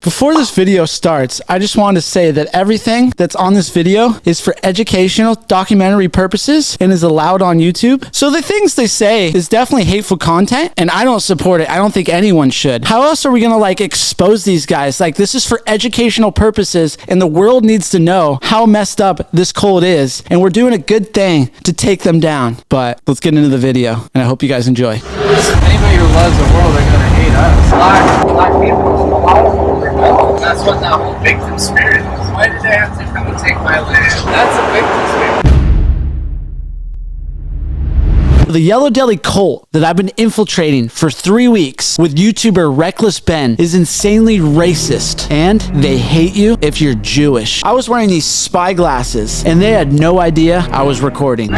Before this video starts, I just wanted to say that everything that's on this video is for educational, documentary purposes and is allowed on YouTube. So the things they say is definitely hateful content, and I don't support it. I don't think anyone should. How else are we gonna like expose these guys? Like, this is for educational purposes, and the world needs to know how messed up this cult is, and we're doing a good thing to take them down. But let's get into the video, and I hope you guys enjoy. Anybody who loves the world, they're gonna hate us. Black people. That's what that whole victim spirit is. Why did they have to come and take my land? That's a victim spirit. The Yellow Deli Cult that I've been infiltrating for 3 weeks with YouTuber Reckless Ben is insanely racist, and they hate you if you're Jewish. I was wearing these spy glasses, and they had no idea I was recording.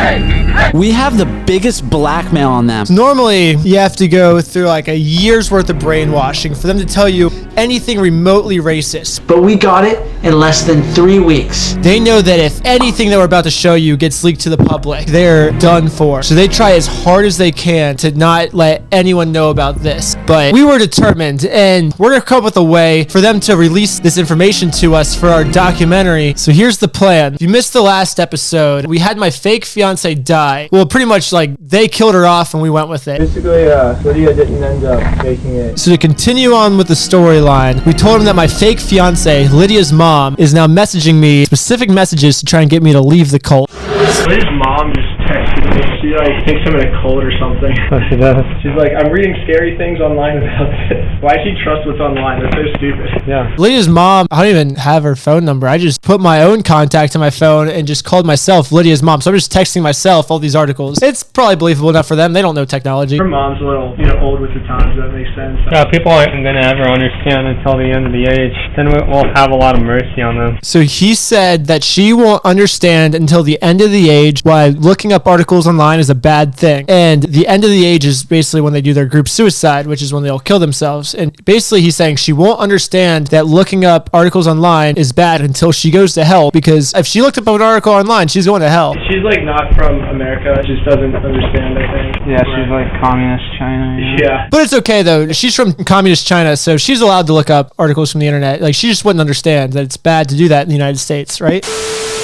We have the biggest blackmail on them. Normally, you have to go through like a year's worth of brainwashing for them to tell you anything remotely racist. But we got it in less than 3 weeks. They know that if anything that we're about to show you gets leaked to the public, they're done for. So they try as hard as they can to not let anyone know about this. But we were determined, and we're gonna come up with a way for them to release this information to us for our documentary. So here's the plan. If you missed the last episode, we had my fake fiance die. Well, pretty much like they killed her off and we went with it. Basically, Lydia didn't end up making it. So to continue on with the storyline, we told him that my fake fiance, Lydia's mom, is now messaging me specific messages to try and get me to leave the cult. Lydia's mom just texted me. She like thinks I'm in a cult or something. Oh, she does. She's like, I'm reading scary things online about this. Why she trust what's online? They're so stupid. Yeah. Lydia's mom, I don't even have her phone number. I just put my own contact in my phone and just called myself Lydia's mom. So I'm just texting myself all these articles. It's probably believable enough for them. They don't know technology. Her mom's a little, old with the times. That makes sense. Yeah, people aren't going to ever understand until the end of the age. Then we'll have a lot of mercy on them. So he said that she won't understand until the end of the age why looking up articles online is a bad thing. And the end of the age is basically when they do their group suicide, which is when they all kill themselves. And basically he's saying she won't understand that looking up articles online is bad until she goes to hell, because if she looked up an article online, she's going to hell. She's like not from America. She just doesn't understand, I think. Yeah, she's like communist China. Yeah. But it's okay though. She's from communist China, so she's allowed to look up articles from the internet. Like, she just wouldn't understand that it's bad to do that in the United States, right?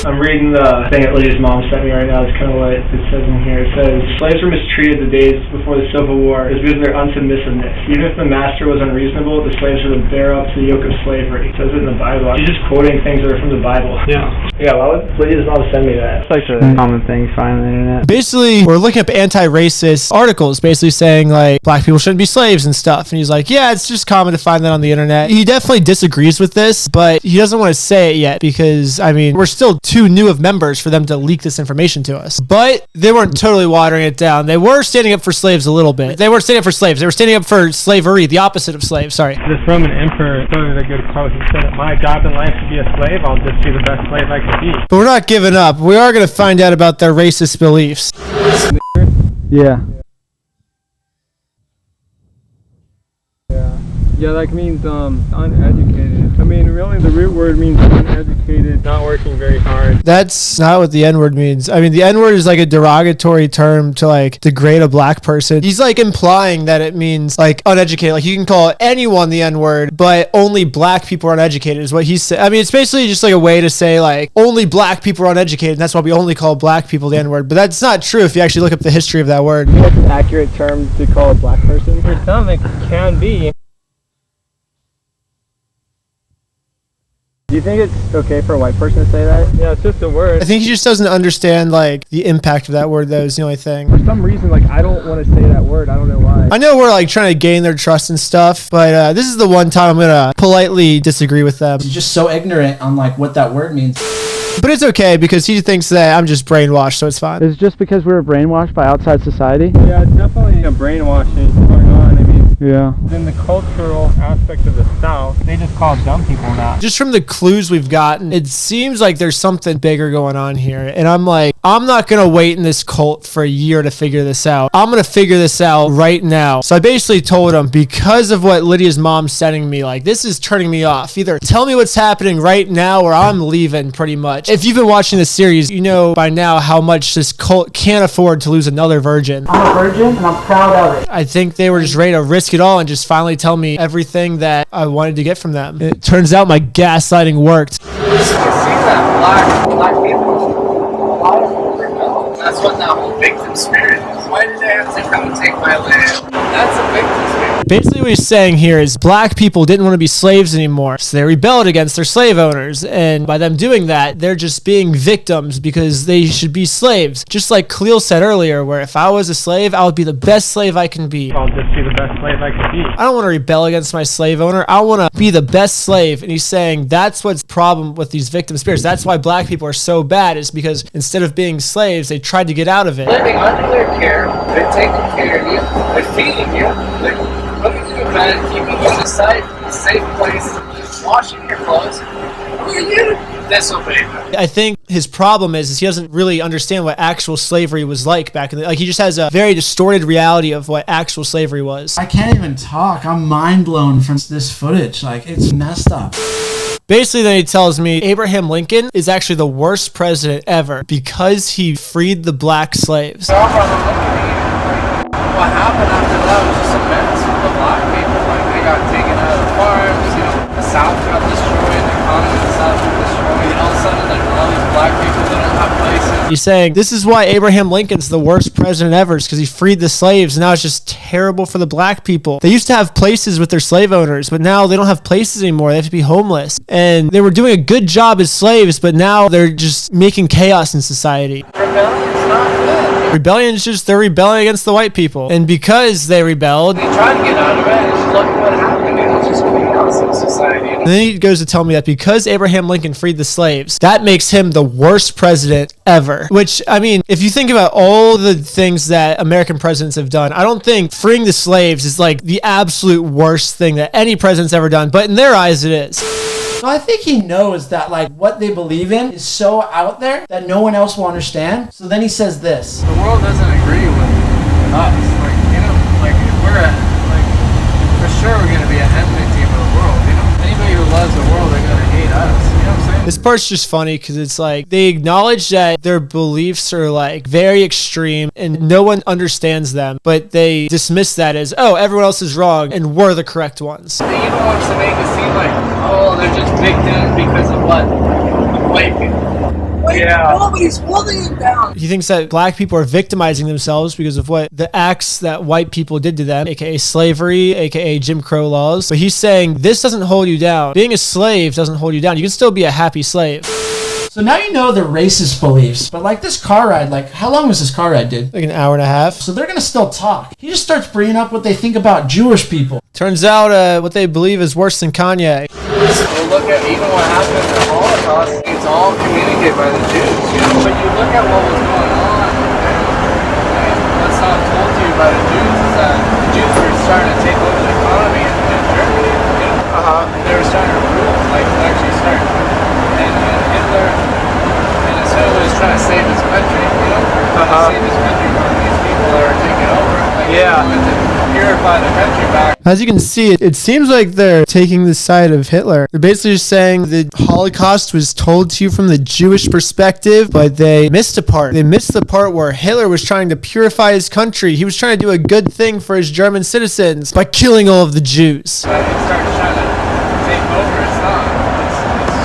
I'm reading the thing that Lydia's mom sent me right now. It's kind of what it says in here. It says, slaves were mistreated the days before the Civil War. It was because of their unsubmissiveness. Even if the master was unreasonable, the slaves were to bear up to the yoke of slavery. It says it in the Bible. She's just quoting things that are from the Bible. Yeah. Yeah, why would Lydia's mom send me that? It's like a common thing you find on the internet. Basically, we're looking up anti-racist articles, basically saying like black people shouldn't be slaves and stuff. And he's like, yeah, it's just common to find that on the internet. He definitely disagrees with this, but he doesn't want to say it yet because, I mean, we're still too new of members for them to leak this information to us. But they weren't totally watering it down. They were standing up for slaves a little bit. They weren't standing up for slaves. They were standing up for slavery, the opposite of slaves. Sorry. This Roman emperor quoted a good quote. He said, my job in life to be a slave, I'll just be the best slave I can be. But we're not giving up. We are going to find out about their racist beliefs. Yeah. Yeah, that means uneducated. I mean, really, the root word means uneducated, not working very hard. That's not what the N-word means. I mean, the N-word is like a derogatory term to like degrade a black person. He's like implying that it means like uneducated. Like, you can call anyone the N-word, but only black people are uneducated is what he said. I mean, it's basically just like a way to say like only black people are uneducated, and that's why we only call black people the N-word. But that's not true if you actually look up the history of that word. What's an accurate term to call a black person? For some, it can be. Do you think it's okay for a white person to say that? Yeah, it's just a word. I think he just doesn't understand like the impact of that word, though, is the only thing. For some reason, like, I don't want to say that word. I don't know why. I know we're like trying to gain their trust and stuff, but this is the one time I'm gonna politely disagree with them. He's just so ignorant on like what that word means. But it's okay because he thinks that I'm just brainwashed, so it's fine. Is it just because we were brainwashed by outside society? Yeah, it's definitely a brainwashing going on. I mean, yeah. In the cultural aspect of the South, they just call dumb people that. Just from the clues we've gotten, it seems like there's something bigger going on here. And I'm like, I'm not going to wait in this cult for a year to figure this out. I'm going to figure this out right now. So I basically told him, because of what Lydia's mom's sending me, like, this is turning me off. Either tell me what's happening right now or I'm leaving, pretty much. If you've been watching this series, you know by now how much this cult can't afford to lose another virgin. I'm a virgin and I'm proud of it. I think they were just ready to risk it all and just finally tell me everything that I wanted to get from them. them. It turns out my gaslighting worked. You see that black people, a lot of them rebel. That's what that whole victim spirit is. Why did they have to come and take my land? That's a victim spirit. Basically what he's saying here is black people didn't want to be slaves anymore, so they rebelled against their slave owners, and by them doing that, they're just being victims because they should be slaves. Just like Khalil said earlier, where if I was a slave, I would be the best slave I can be. I'll just be the best slave I can be. I don't want to rebel against my slave owner. I want to be the best slave. And he's saying that's what's the problem with these victim spirits. That's why black people are so bad, is because instead of being slaves, they tried to get out of it. Living under their care, they're taking care of you, they're feeding you, they're putting you in bed, keeping you in a safe place, washing your clothes. Who are you to disobey them? I think his problem is he doesn't really understand what actual slavery was like back in the, like he just has a very distorted reality of what actual slavery was. I can't even talk. I'm mind blown from this footage. Like, it's messed up. Basically, then he tells me Abraham Lincoln is actually the worst president ever because he freed the black slaves. What happened after that was just immense for the black people. Like, they got taken out of the farms, you know, the South got destroyed, the economy of the South got destroyed. All of a sudden, like, all these black people didn't have places. He's saying this is why Abraham Lincoln's the worst president ever, is because he freed the slaves, and now it's just terrible for the black people. They used to have places with their slave owners, but now they don't have places anymore. They have to be homeless. And they were doing a good job as slaves, but now they're just making chaos in society. Rebellion's not good. Rebellion is just they're rebelling against the white people. And because they rebelled, They tried to get out of it, and just look what happened. It was just chaos in society. and then he goes to tell me that because Abraham Lincoln freed the slaves, that makes him the worst president ever. Which, I mean, if you think about all the things that American presidents have done, I don't think freeing the slaves is like the absolute worst thing that any president's ever done. But in their eyes, it is. So I think he knows that, like, what they believe in is so out there that no one else will understand. So then he says this. The world doesn't agree with us. Like, you know, like, for sure we're going to be an enmity of the world, you know? Anybody who loves the world, they're going to hate us, you know what I'm saying? This part's just funny because it's like they acknowledge that their beliefs are like very extreme and no one understands them, but they dismiss that as, oh, everyone else is wrong and we're the correct ones. They even wants to make it seem like, oh, they're just victims because of what? White people. Nobody's holding them down. He thinks that black people are victimizing themselves because of what the acts that white people did to them, aka slavery, aka Jim Crow laws. But he's saying this doesn't hold you down. Being a slave doesn't hold you down. You can still be a happy slave. So now you know the racist beliefs. But like this car ride, like, how long was this car ride, dude? Like an hour and a half. So they're going to still talk. He just starts bringing up what they think about Jewish people. Turns out what they believe is worse than Kanye. Well, look at even what happened in the Holocaust. It's all communicated by the Jews, you know? But you look at what was going on, and what's not told to you by the Jews is that the Jews were starting to take over the economy in Germany, you know? And they were starting to rule, like, actually start. And Hitler, and Hitler was trying to save his country, you know? Save his country from these people that are taking over. Like, he wanted to purify the country back. As you can see, it seems like they're taking the side of Hitler. They're basically just saying the Holocaust was told to you from the Jewish perspective, but they missed a part. They missed the part where Hitler was trying to purify his country. He was trying to do a good thing for his German citizens by killing all of the Jews. When it starts trying to take over, it's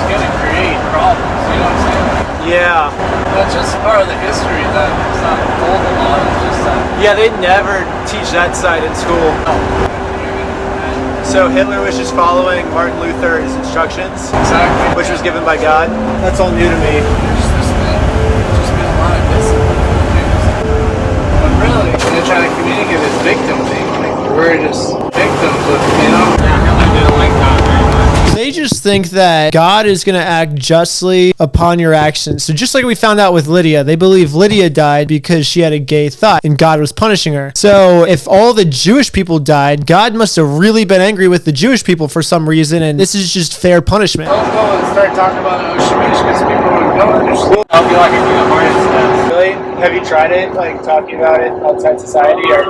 going to create problems, you know what I'm saying? Yeah. That's just part of the history that it's not told a lot. It's just that. Yeah, they never teach that side in school. So Hitler was just following Martin Luther's instructions, Exactly. which was given by God. That's all new to me. There's just been a lot of discipline for the Jews. But really, they're trying to communicate this victim thing. Like, we're just victims of, you know? I didn't like that very much. They just think that God is going to act justly upon your actions. So just like we found out with Lydia, they believe Lydia died because she had a gay thought and God was punishing her. So if all the Jewish people died, God must have really been angry with the Jewish people for some reason, and this is just fair punishment. Don't go and start talking about Oshimish because people don't understand. I'll be like a heart instead. Really? Have you tried it? Like talking about it outside society or?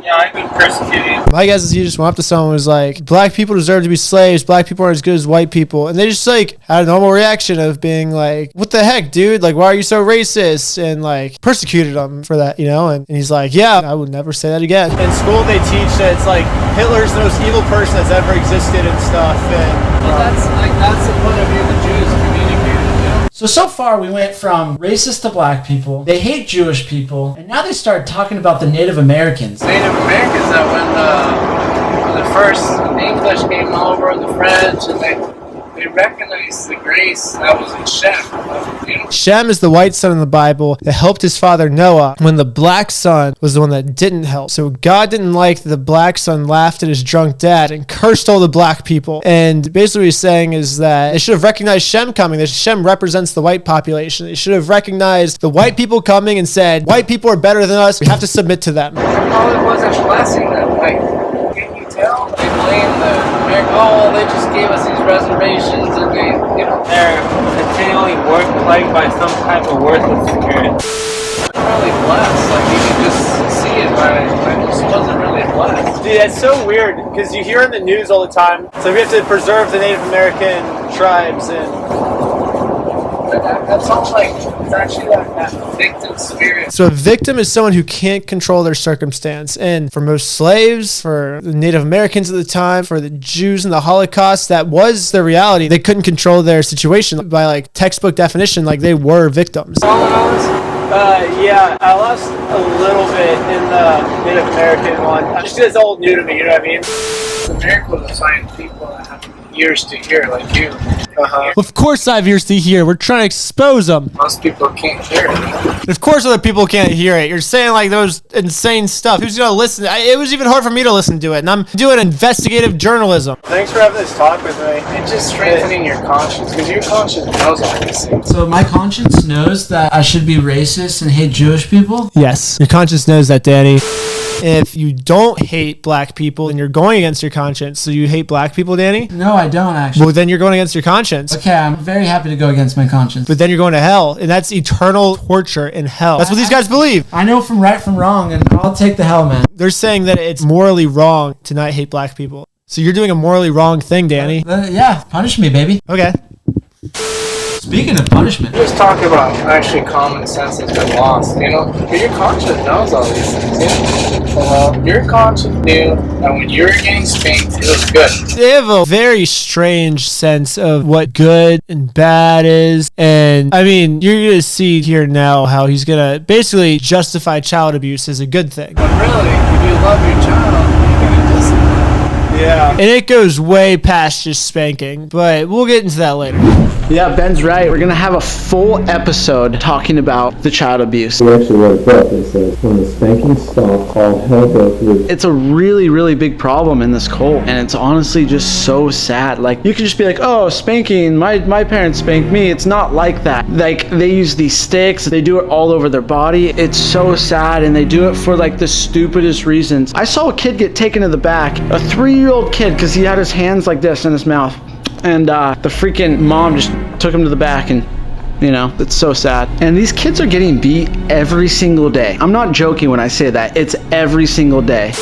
Yeah, I've been persecuting. My guess is you just went up to someone who was like, black people deserve to be slaves. Black people aren't as good as white people. And they just like had a normal reaction of being like, what the heck, dude? Like, why are you so racist? And like persecuted him for that, you know? And he's like, yeah, I would never say that again. In school, they teach that it's like Hitler's the most evil person that's ever existed and stuff. And Well, that's the point of view the Jews communicated, you know? So far we went from racist to black people, they hate Jewish people, and now they start talking about the Native Americans. Native Americans that when the first English came over, the French, and they recognized the grace that was in Shem. You know? Shem is the white son in the Bible that helped his father Noah when the black son was the one that didn't help. So God didn't like that the black son laughed at his drunk dad and cursed all the black people. And basically what he's saying is that they should have recognized Shem coming. That Shem represents the white population. They should have recognized the white people coming and said, white people are better than us. We have to submit to them. All it was a blessing that, like, can you tell? They blame the oh, they just gave us these reservations and they, you know, They're continually plagued by some type of worthless spirit. really blessed. Like, you can just see it, but I just wasn't really blessed. dude, that's so weird because you hear in the news all the time. So we have to preserve the Native American tribes and. That sounds like it's actually like that victim spirit. So a victim is someone who can't control their circumstance. And for most slaves, for the Native Americans at the time, for the Jews in the Holocaust, that was their reality. They couldn't control their situation. By like textbook definition, like they were victims. Yeah, I lost a little bit in the Native American one. Just because it's all new to me, you know what I mean? It's a miracle to find people that have ears to hear like you. Of course I have ears to hear. We're trying to expose them. Most people can't hear it. Of course other people can't hear it. You're saying like those insane stuff. Who's going to listen? It was even hard for me to listen to it. And I'm doing investigative journalism. Thanks for having this talk with me. It's just strengthening your conscience because your conscience knows all these things. So my conscience knows that I should be racist and hate Jewish people? Yes. Your conscience knows that, Danny. If you don't hate black people, then you're going against your conscience. So you hate black people, Danny? No, I don't actually. Well, then you're going against your conscience. Okay, I'm very happy to go against my conscience. But then you're going to hell, and that's eternal torture in hell. That's what these guys believe. I know from right from wrong, and I'll take the hell, man. They're saying that it's morally wrong to not hate black people. So you're doing a morally wrong thing, Danny. Yeah, punish me, baby. Okay. Speaking of punishment, Just talk about actually common sense has been lost, you know? But your conscience knows all these things, you know? Well, your conscience knew that when you were getting spanked, it was good. They have a very strange sense of what good and bad is. And I mean, you're going to see here now how he's going to basically justify child abuse as a good thing. But really, if you love your child, you're going to discipline. Yeah. And it goes way past just spanking, but we'll get into that later. yeah, Ben's right. We're going to have a full episode talking about the child abuse. We actually wrote a book that says, when the spanking stopped, all hell broke loose. It's a really, really big problem in this cult, and it's honestly just so sad. Like, you can just be like, oh, spanking, my parents spanked me. It's not like that. Like, they use these sticks, they do it all over their body. It's so sad, and they do it for like the stupidest reasons. I saw a kid get taken to the back, a 3-year-old kid, because he had his hands like this in his mouth. And the freaking mom just took him to the back, and you know, it's so sad. And these kids are getting beat every single day. I'm not joking when I say that. It's every single day.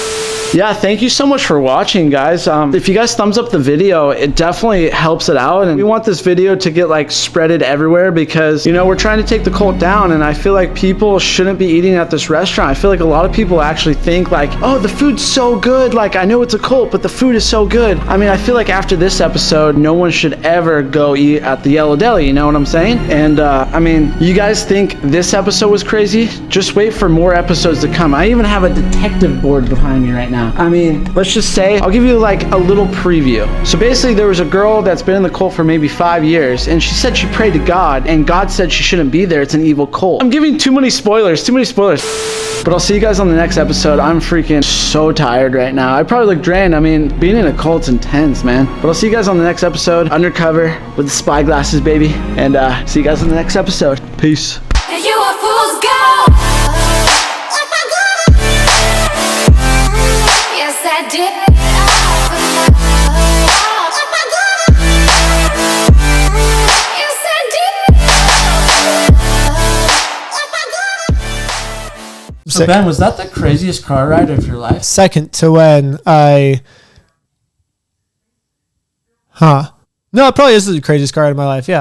Yeah, thank you so much for watching, guys. If you guys thumbs up the video, it definitely helps it out. And we want this video to get like spreaded everywhere because, you know, we're trying to take the cult down. And I feel like people shouldn't be eating at this restaurant. I feel like a lot of people actually think like, oh, the food's so good. Like, I know it's a cult, but the food is so good. I mean, I feel like after this episode, no one should ever go eat at the Yellow Deli. You know what I'm saying? And I mean, you guys think this episode was crazy? Just wait for more episodes to come. I even have a detective board behind me right now. I mean, let's just say, I'll give you like a little preview. So basically there was a girl that's been in the cult for maybe 5 years, and she said she prayed to God, and God said she shouldn't be there. It's an evil cult. I'm giving too many spoilers. But I'll see you guys on the next episode. I'm freaking so tired right now. I probably look drained. I mean, being in a cult's intense, man. But I'll see you guys on the next episode, undercover with the spy glasses, baby. And see you guys on the next episode. Peace. You a fool's gold. Yes, I did. So Ben, was that the craziest car ride of your life? Second to when I... No, it probably is the craziest car ride of my life, yeah.